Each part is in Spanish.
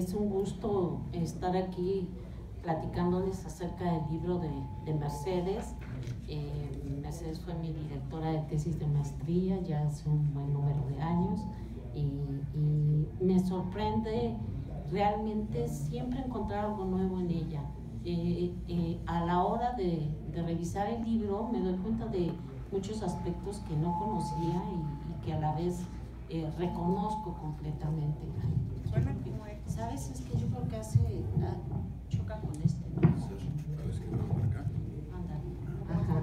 es un gusto estar aquí platicándoles acerca del libro de Mercedes. Mercedes fue mi directora de tesis de maestría ya hace un buen número de años y me sorprende realmente siempre encontrar algo nuevo en ella. A la hora de revisar el libro me doy cuenta de muchos aspectos que no conocía y que a la vez reconozco completamente. ¿Sabes? Es que yo creo que choca con este, ¿no? ¿Sabes que va a marcar? Ajá.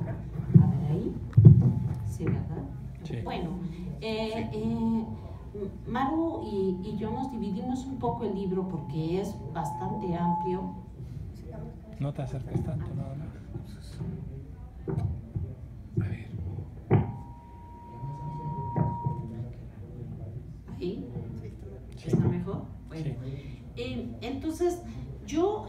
A ver ahí. Sí, ¿verdad? Sí. Bueno, Maru y yo nos dividimos un poco el libro porque es bastante amplio. No te acerques tanto, nada más. A ver. ¿Ahí? Sí. ¿Está mejor? Bueno. Sí. Entonces, yo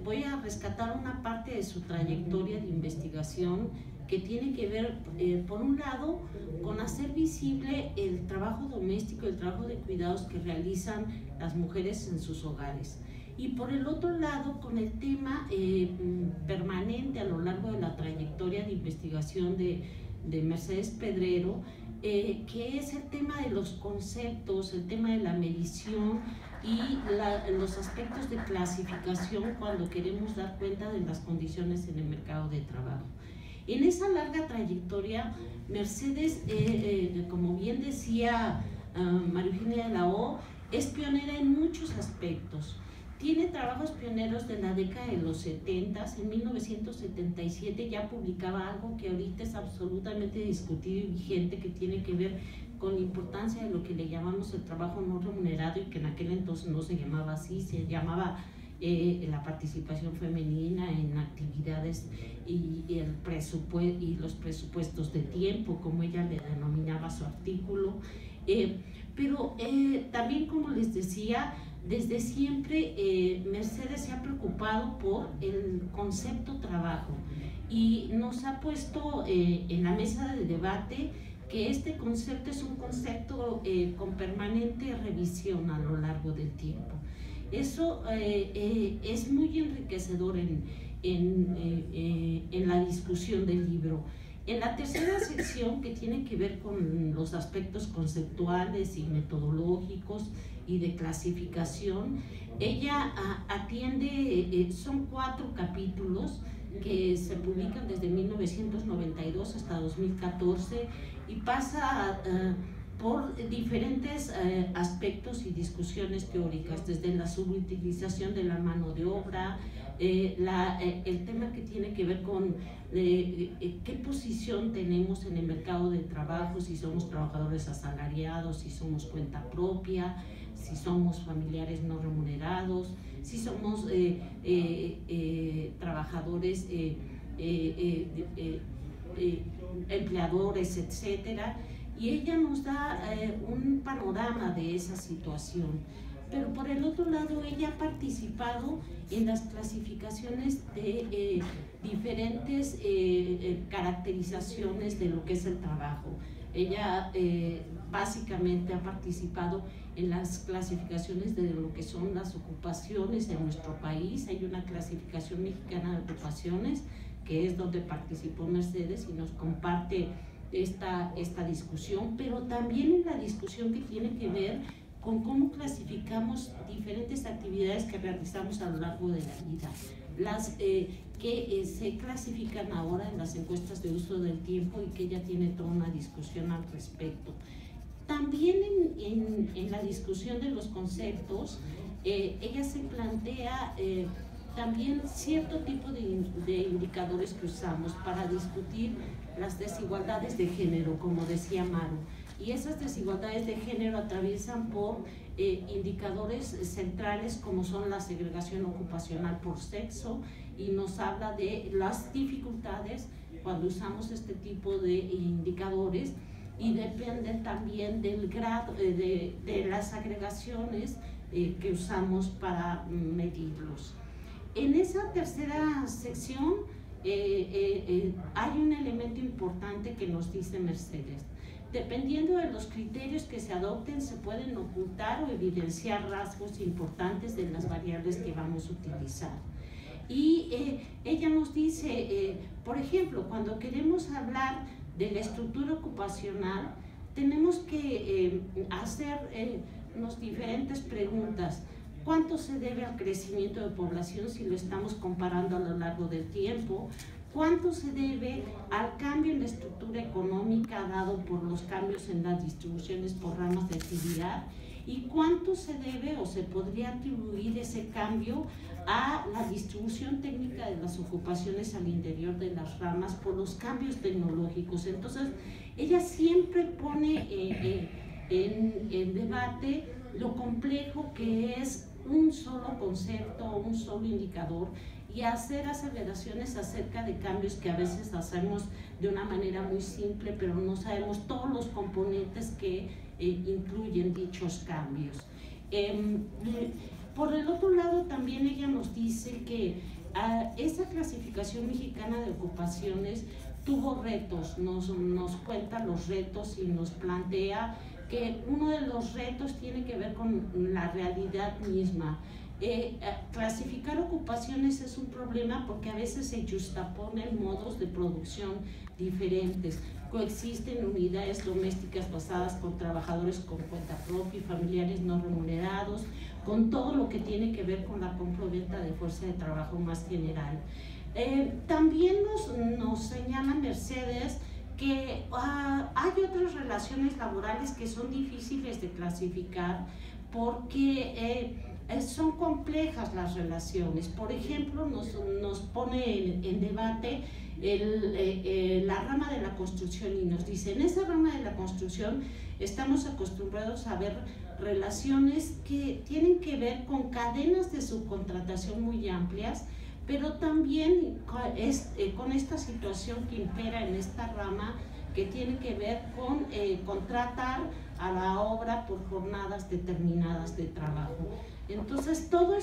voy a rescatar una parte de su trayectoria de investigación que tiene que ver, por un lado, con hacer visible el trabajo doméstico, el trabajo de cuidados que realizan las mujeres en sus hogares. Y por el otro lado, con el tema permanente a lo largo de la trayectoria de investigación de Mercedes Pedrero, que es el tema de los conceptos, el tema de la medición y los aspectos de clasificación cuando queremos dar cuenta de las condiciones en el mercado de trabajo. En esa larga trayectoria, Mercedes, como bien decía María Eugenia de la O, es pionera en muchos aspectos. Tiene trabajos pioneros de la década de los 70. En 1977 ya publicaba algo que ahorita es absolutamente discutido y vigente, que tiene que ver con la importancia de lo que le llamamos el trabajo no remunerado, y que en aquel entonces no se llamaba así, se llamaba la participación femenina en actividades y los presupuestos de tiempo, como ella le denominaba su artículo. Pero también, como les decía, desde siempre Mercedes se ha preocupado por el concepto trabajo y nos ha puesto en la mesa de debate que este concepto es un concepto con permanente revisión a lo largo del tiempo. Eso es muy enriquecedor en la discusión del libro. En la tercera sección, que tiene que ver con los aspectos conceptuales y metodológicos y de clasificación, ella atiende, son 4 capítulos que se publican desde 1992 hasta 2014 y pasa por diferentes aspectos y discusiones teóricas, desde la subutilización de la mano de obra, el tema que tiene que ver con qué posición tenemos en el mercado de trabajo, si somos trabajadores asalariados, si somos cuenta propia, si somos familiares no remunerados, si somos trabajadores empleadores, etcétera. Y ella nos da un panorama de esa situación. Pero por el otro lado, ella ha participado en las clasificaciones de diferentes caracterizaciones de lo que es el trabajo. Ella básicamente ha participado en las clasificaciones de lo que son las ocupaciones en nuestro país. Hay una clasificación mexicana de ocupaciones, que es donde participó Mercedes y nos comparte esta discusión, pero también en la discusión que tiene que ver con cómo clasificamos diferentes actividades que realizamos a lo largo de la vida, las que se clasifican ahora en las encuestas de uso del tiempo, y que ella tiene toda una discusión al respecto. También en la discusión de los conceptos, ella se plantea también cierto tipo de indicadores que usamos para discutir las desigualdades de género, como decía Maru. Y esas desigualdades de género atraviesan por indicadores centrales, como son la segregación ocupacional por sexo, y nos habla de las dificultades cuando usamos este tipo de indicadores, y dependen también del grado de las agregaciones que usamos para medirlos. En esa tercera sección hay un elemento importante que nos dice Mercedes. Dependiendo de los criterios que se adopten, se pueden ocultar o evidenciar rasgos importantes de las variables que vamos a utilizar. Y ella nos dice, por ejemplo, cuando queremos hablar de la estructura ocupacional, tenemos que hacernos diferentes preguntas. ¿Cuánto se debe al crecimiento de población si lo estamos comparando a lo largo del tiempo? ¿Cuánto se debe al cambio en la estructura económica dado por los cambios en las distribuciones por ramas de actividad? ¿Y cuánto se debe o se podría atribuir ese cambio a la distribución técnica de las ocupaciones al interior de las ramas por los cambios tecnológicos? Entonces, ella siempre pone en debate lo complejo que es un solo concepto, un solo indicador, y hacer aceleraciones acerca de cambios que a veces hacemos de una manera muy simple, pero no sabemos todos los componentes que incluyen dichos cambios. Por el otro lado, también ella nos dice que esa clasificación mexicana de ocupaciones tuvo retos, nos cuenta los retos y nos plantea que uno de los retos tiene que ver con la realidad misma. Clasificar ocupaciones es un problema porque a veces se justaponen modos de producción diferentes. Coexisten unidades domésticas basadas con trabajadores con cuenta propia y familiares no remunerados, con todo lo que tiene que ver con la compra-venta de fuerza de trabajo más general. También nos señala Mercedes que hay otras relaciones laborales que son difíciles de clasificar porque son complejas las relaciones. Por ejemplo, nos pone en debate la rama de la construcción y nos dice, en esa rama de la construcción estamos acostumbrados a ver relaciones que tienen que ver con cadenas de subcontratación muy amplias, pero también con esta situación que impera en esta rama que tiene que ver con contratar a la obra por jornadas determinadas de trabajo. Entonces, toda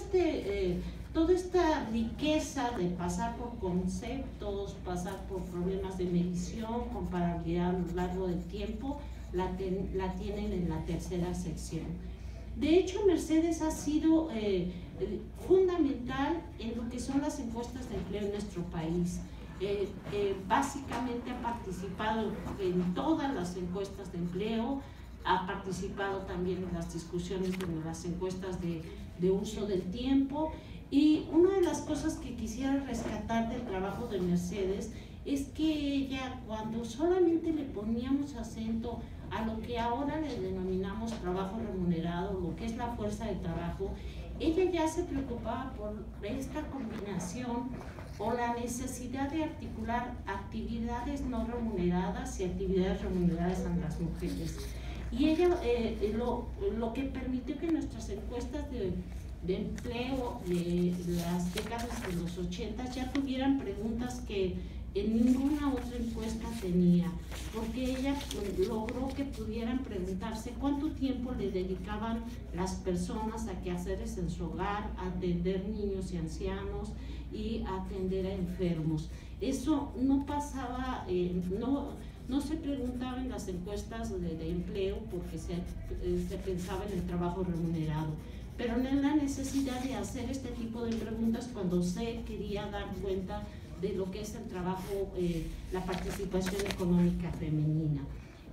esta riqueza de pasar por conceptos, pasar por problemas de medición, comparabilidad a lo largo del tiempo, la tienen en la tercera sección. De hecho, Mercedes ha sido fundamental en lo que son las encuestas de empleo en nuestro país. Básicamente ha participado en todas las encuestas de empleo, ha participado también en las discusiones de las encuestas de uso del tiempo, y una de las cosas que quisiera rescatar del trabajo de Mercedes es que ella, cuando solamente le poníamos acento a lo que ahora le denominamos trabajo remunerado, lo que es la fuerza de trabajo, ella ya se preocupaba por esta combinación o la necesidad de articular actividades no remuneradas y actividades remuneradas a las mujeres. Y ella lo que permitió que nuestras encuestas de empleo de las décadas de los 80 ya tuvieran preguntas que en ninguna otra encuesta tenía, porque ella logró que pudieran preguntarse cuánto tiempo le dedicaban las personas a quehaceres en su hogar, a atender niños y ancianos y a atender a enfermos. Eso no pasaba, no se preguntaba en las encuestas de empleo porque se pensaba en el trabajo remunerado, pero en la necesidad de hacer este tipo de preguntas cuando se quería dar cuenta de lo que es el trabajo, la participación económica femenina.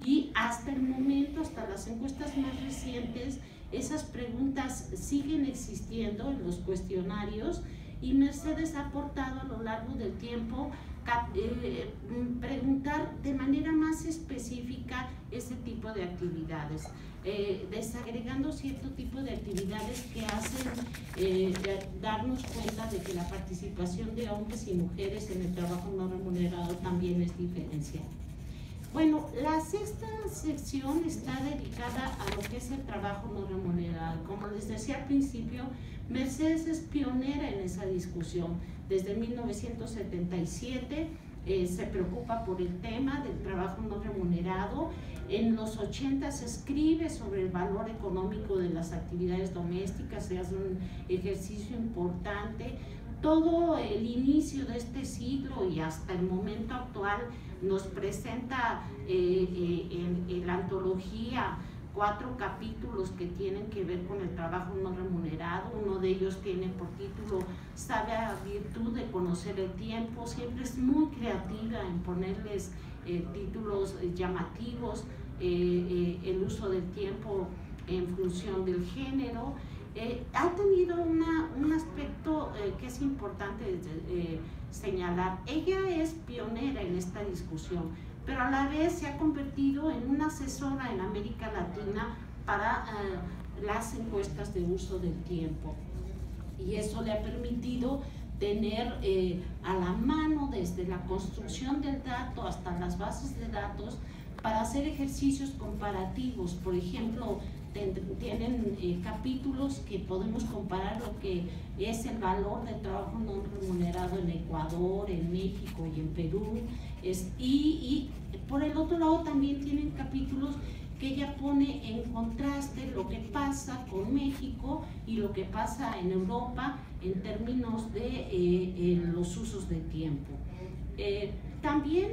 Y hasta el momento, hasta las encuestas más recientes, esas preguntas siguen existiendo en los cuestionarios, y Mercedes ha aportado a lo largo del tiempo preguntar de manera más específica ese tipo de actividades, desagregando cierto tipo de actividades que hacen darnos cuenta de que la participación de hombres y mujeres en el trabajo no remunerado también es diferencial. Bueno, la sexta sección está dedicada a lo que es el trabajo no remunerado. Como les decía al principio, Mercedes es pionera en esa discusión. Desde 1977 se preocupa por el tema del trabajo no remunerado. En los 80 se escribe sobre el valor económico de las actividades domésticas, se hace un ejercicio importante todo el inicio de este siglo y hasta el momento actual nos presenta en la antología 4 capítulos que tienen que ver con el trabajo no remunerado. Uno de ellos tiene por título Sabia virtud de conocer el tiempo. Siempre es muy creativa en ponerles títulos llamativos, el uso del tiempo en función del género. Ha tenido un aspecto que es importante señalar. Ella es pionera en esta discusión, pero a la vez se ha convertido en una asesora en América Latina para las encuestas de uso del tiempo. Y eso le ha permitido tener a la mano desde la construcción del dato hasta las bases de datos para hacer ejercicios comparativos. Por ejemplo, tienen capítulos que podemos comparar lo que es el valor de trabajo no remunerado en Ecuador, en México y en Perú. Y por el otro lado también tienen capítulos que ella pone en contraste lo que pasa con México y lo que pasa en Europa en términos de los usos de tiempo. También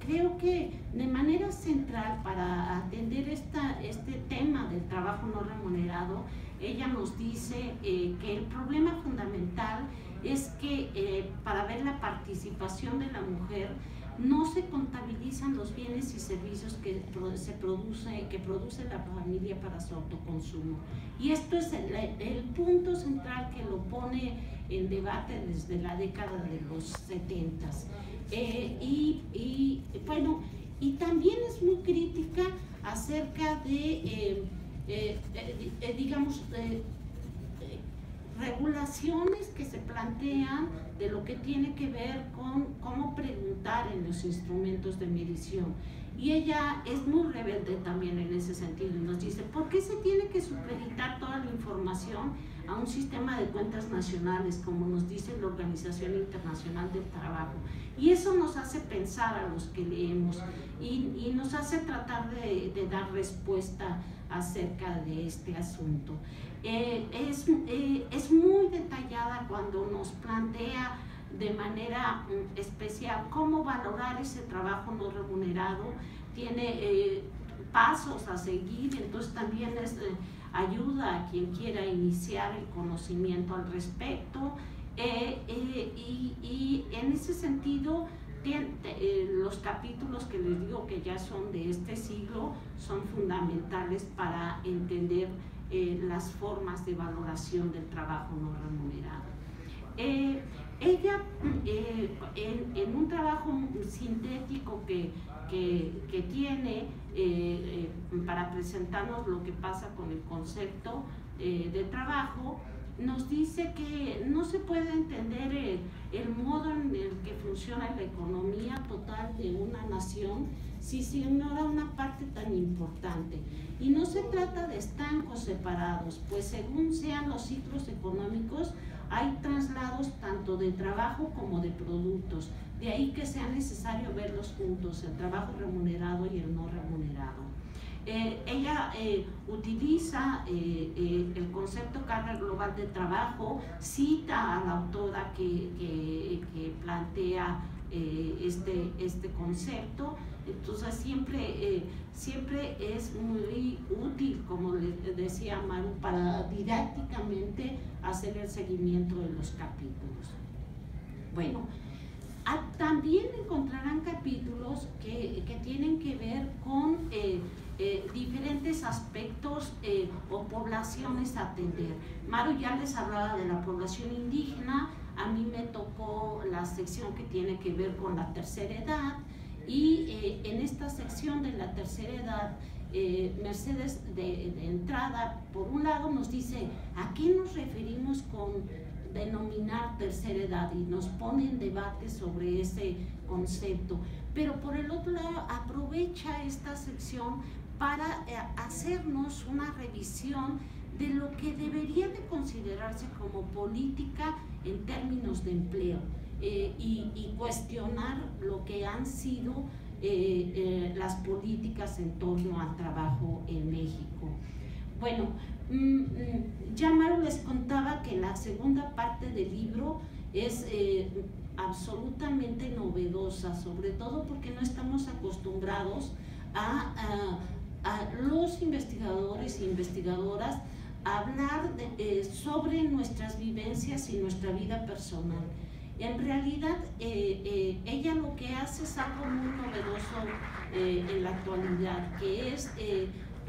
creo que de manera central para atender este tema del trabajo no remunerado, ella nos dice que el problema fundamental es que para ver la participación de la mujer no se contabilizan los bienes y servicios que produce la familia para su autoconsumo. Y esto es el punto central que lo pone en debate desde la década de los 70s. Y también es muy crítica acerca de, regulaciones que se plantean de lo que tiene que ver con cómo preguntar en los instrumentos de medición. Y ella es muy rebelde también en ese sentido y nos dice, ¿por qué se tiene que supeditar toda la información a un sistema de cuentas nacionales, como nos dice la Organización Internacional del Trabajo? Y eso nos hace pensar a los que leemos y nos hace tratar de dar respuesta acerca de este asunto. Es muy detallada cuando nos plantea de manera especial cómo valorar ese trabajo no remunerado. Tiene pasos a seguir, entonces también ayuda a quien quiera iniciar el conocimiento al respecto. Y en ese sentido, los capítulos que les digo que ya son de este siglo son fundamentales para entender las formas de valoración del trabajo no remunerado. Ella, en un trabajo sintético que tiene para presentarnos lo que pasa con el concepto de trabajo, nos dice que no se puede entender el modo en el que funciona la economía total de una nación si se ignora una parte tan importante. Y no se trata de estancos separados, pues según sean los ciclos económicos, hay traslados tanto de trabajo como de productos. De ahí que sea necesario verlos juntos, el trabajo remunerado y el no remunerado. Ella utiliza el concepto carga global de trabajo, cita a la autora que plantea este concepto. Entonces siempre es muy útil, como les decía Maru, para didácticamente hacer el seguimiento de los capítulos. Bueno, también encontrarán capítulos que tienen que ver con diferentes aspectos o poblaciones a atender. Maru ya les hablaba de la población indígena, a mí me tocó la sección que tiene que ver con la tercera edad, y en esta sección de la tercera edad, Mercedes de entrada, por un lado nos dice a qué nos referimos con denominar tercera edad y nos pone en debate sobre ese concepto, pero por el otro lado aprovecha esta sección para hacernos una revisión de lo que debería de considerarse como política en términos de empleo y cuestionar lo que han sido las políticas en torno al trabajo en México. Bueno, ya Maru les contaba que en la segunda parte del libro es absolutamente novedosa, sobre todo porque no estamos acostumbrados a los investigadores e investigadoras a hablar sobre nuestras vivencias y nuestra vida personal. En realidad, ella lo que hace es algo muy novedoso en la actualidad, que es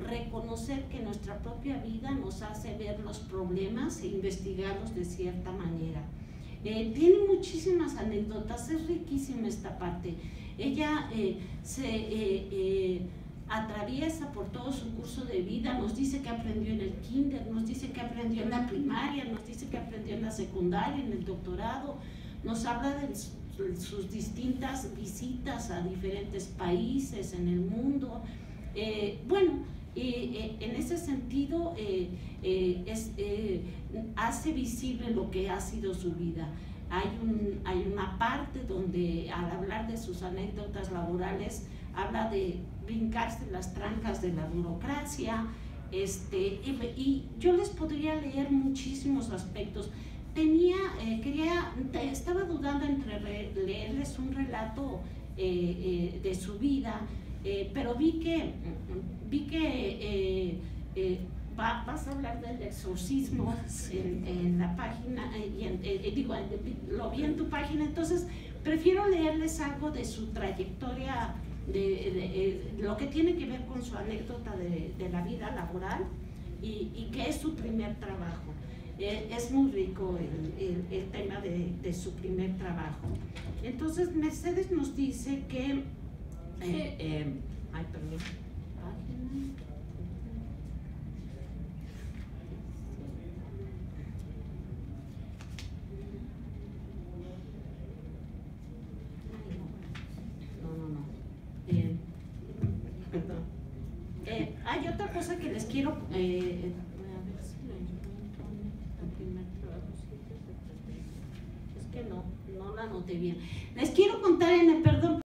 reconocer que nuestra propia vida nos hace ver los problemas e investigarlos de cierta manera. Tiene muchísimas anécdotas, es riquísima esta parte. Ella atraviesa por todo su curso de vida, nos dice que aprendió en el kinder, nos dice que aprendió en la primaria, nos dice que aprendió en la secundaria, en el doctorado, nos habla de sus distintas visitas a diferentes países en el mundo. En ese sentido hace visible lo que ha sido su vida. Hay una parte donde al hablar de sus anécdotas laborales habla de brincarse las trancas de la burocracia, y yo les podría leer muchísimos aspectos. Estaba dudando entre leerles un relato de su vida, pero vi que vas a hablar del exorcismo en la página, lo vi en tu página, entonces prefiero leerles algo de su trayectoria, de lo que tiene que ver con su anécdota de la vida laboral y que es su primer trabajo. Es muy rico el tema de su primer trabajo. Entonces Mercedes nos dice que hay otra cosa que les quiero a ver si lo encuentro. El primer trabajo, es que no la anoté bien. Les quiero contar perdón